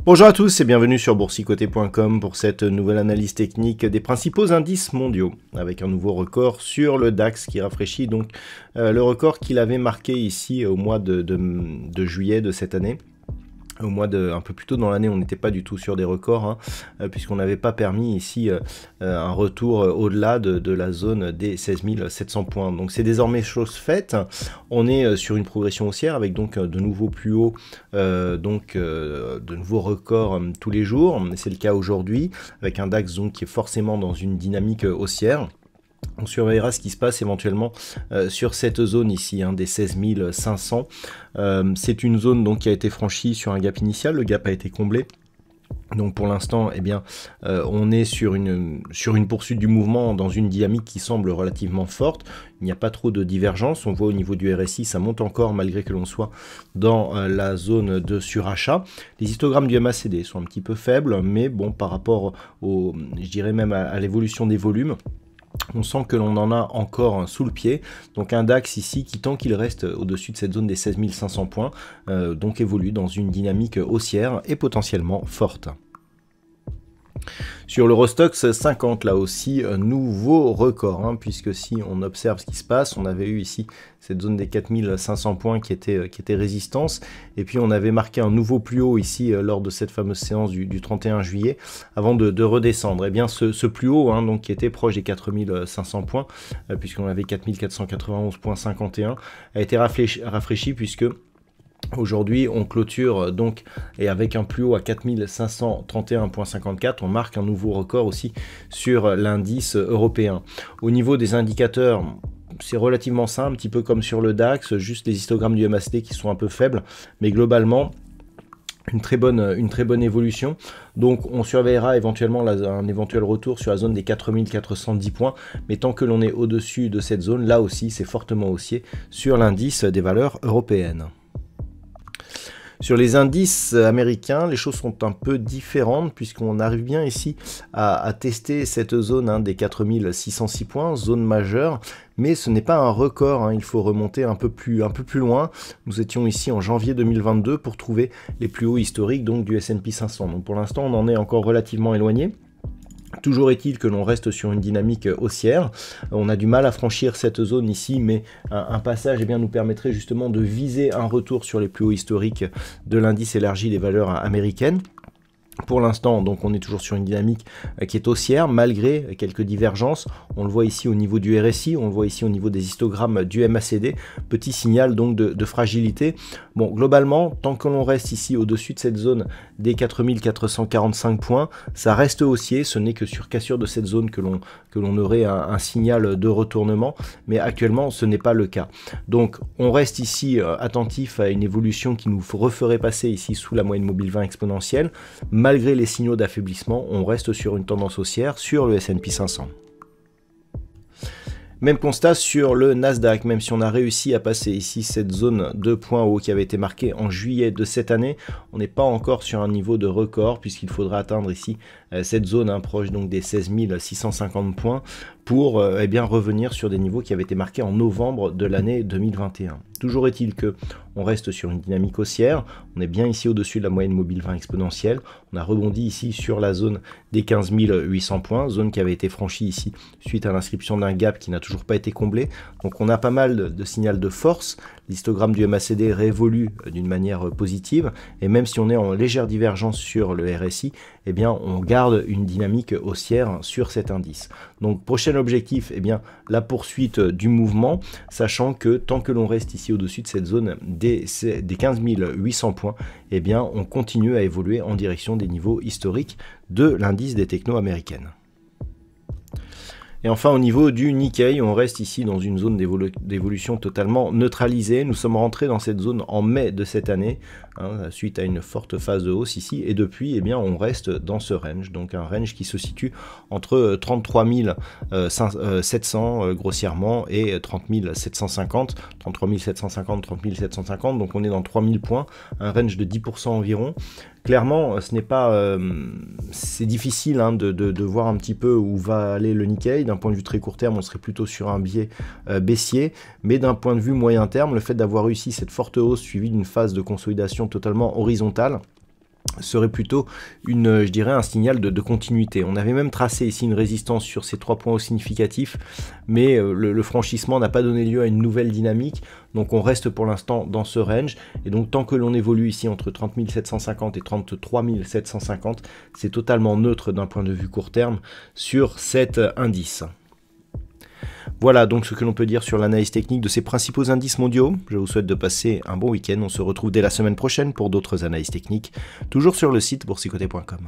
Bonjour à tous et bienvenue sur boursicoté.com pour cette nouvelle analyse technique des principaux indices mondiaux avec un nouveau record sur le DAX qui rafraîchit donc le record qu'il avait marqué ici au mois de juillet de cette année. Au mois un peu plus tôt dans l'année, on n'était pas du tout sur des records, puisqu'on n'avait pas permis ici un retour au-delà de la zone des 16 700 points. Donc c'est désormais chose faite. On est sur une progression haussière avec donc de nouveaux plus hauts, de nouveaux records tous les jours. C'est le cas aujourd'hui avec un DAX donc qui est forcément dans une dynamique haussière. On surveillera ce qui se passe éventuellement sur cette zone ici, des 16 500. C'est une zone donc qui a été franchie sur un gap initial, le gap a été comblé. Donc pour l'instant, eh bien, on est sur une poursuite du mouvement dans une dynamique qui semble relativement forte. Il n'y a pas trop de divergence. On voit au niveau du RSI, ça monte encore malgré que l'on soit dans la zone de surachat. Les histogrammes du MACD sont un petit peu faibles, mais bon, par rapport je dirais même à l'évolution des volumes, on sent que l'on en a encore sous le pied, donc un DAX ici qui, tant qu'il reste au-dessus de cette zone des 16 500 points, donc évolue dans une dynamique haussière et potentiellement forte. Sur l'Eurostoxx 50, là aussi, nouveau record, puisque si on observe ce qui se passe, on avait eu ici cette zone des 4500 points qui était résistance, et puis on avait marqué un nouveau plus haut ici lors de cette fameuse séance du 31 juillet, avant de redescendre. Et bien ce plus haut, donc qui était proche des 4500 points, puisqu'on avait 4491,51, a été rafraîchi puisque aujourd'hui, on clôture donc et avec un plus haut à 4531,54, on marque un nouveau record aussi sur l'indice européen. Au niveau des indicateurs, c'est relativement simple, un petit peu comme sur le DAX, juste les histogrammes du MACD qui sont un peu faibles, mais globalement, une très bonne évolution. Donc on surveillera éventuellement un éventuel retour sur la zone des 4410 points, mais tant que l'on est au-dessus de cette zone, là aussi c'est fortement haussier sur l'indice des valeurs européennes. Sur les indices américains, les choses sont un peu différentes puisqu'on arrive bien ici à tester cette zone des 4606 points, zone majeure, mais ce n'est pas un record, il faut remonter un peu plus loin. Nous étions ici en janvier 2022 pour trouver les plus hauts historiques donc du S&P 500. Donc pour l'instant, on en est encore relativement éloigné. Toujours est-il que l'on reste sur une dynamique haussière. On a du mal à franchir cette zone ici, mais un passage nous permettrait justement de viser un retour sur les plus hauts historiques de l'indice élargi des valeurs américaines. Pour l'instant, donc on est toujours sur une dynamique qui est haussière, malgré quelques divergences. On le voit ici au niveau du RSI, on le voit ici au niveau des histogrammes du MACD. Petit signal donc de fragilité. Bon, globalement, tant que l'on reste ici au-dessus de cette zone des 4445 points, ça reste haussier. Ce n'est que sur cassure de cette zone que l'on aurait un signal de retournement. Mais actuellement, ce n'est pas le cas. Donc, on reste ici attentif à une évolution qui nous referait passer ici sous la moyenne mobile 20 exponentielle. Malgré les signaux d'affaiblissement, on reste sur une tendance haussière sur le S&P 500. Même constat sur le Nasdaq, même si on a réussi à passer ici cette zone de points hauts qui avait été marquée en juillet de cette année, on n'est pas encore sur un niveau de record puisqu'il faudra atteindre ici cette zone proche donc des 16 650 points pour revenir sur des niveaux qui avaient été marqués en novembre de l'année 2021. Toujours est-il que on reste sur une dynamique haussière, on est bien ici au-dessus de la moyenne mobile 20 exponentielle, on a rebondi ici sur la zone des 15 800 points, zone qui avait été franchie ici suite à l'inscription d'un gap qui n'a toujours pas été comblé, donc on a pas mal de signal de force, l'histogramme du MACD réévolue d'une manière positive, et même si on est en légère divergence sur le RSI, on garde une dynamique haussière sur cet indice. Donc prochain objectif, la poursuite du mouvement, sachant que tant que l'on reste ici au-dessus de cette zone des 15 800 points, on continue à évoluer en direction des niveaux historiques de l'indice des technos américaines. Et enfin au niveau du Nikkei, on reste ici dans une zone d'évolution totalement neutralisée. Nous sommes rentrés dans cette zone en mai de cette année, hein, suite à une forte phase de hausse ici, et depuis eh bien, on reste dans ce range, donc un range qui se situe entre 33 700 grossièrement et 30 750, 33 750, 30 750, donc on est dans 3000 points, un range de 10% environ. Clairement, ce n'est pas, c'est difficile hein, de voir un petit peu où va aller le Nikkei. D'un point de vue très court terme, on serait plutôt sur un biais baissier, mais d'un point de vue moyen terme, le fait d'avoir réussi cette forte hausse suivie d'une phase de consolidation totalement horizontale serait plutôt je dirais un signal de continuité. On avait même tracé ici une résistance sur ces 3 points hauts significatifs, mais le franchissement n'a pas donné lieu à une nouvelle dynamique, donc on reste pour l'instant dans ce range, et donc tant que l'on évolue ici entre 30 750 et 33 750, c'est totalement neutre d'un point de vue court terme sur cet indice. Voilà donc ce que l'on peut dire sur l'analyse technique de ces principaux indices mondiaux. Je vous souhaite de passer un bon week-end. On se retrouve dès la semaine prochaine pour d'autres analyses techniques, toujours sur le site boursicoté.com.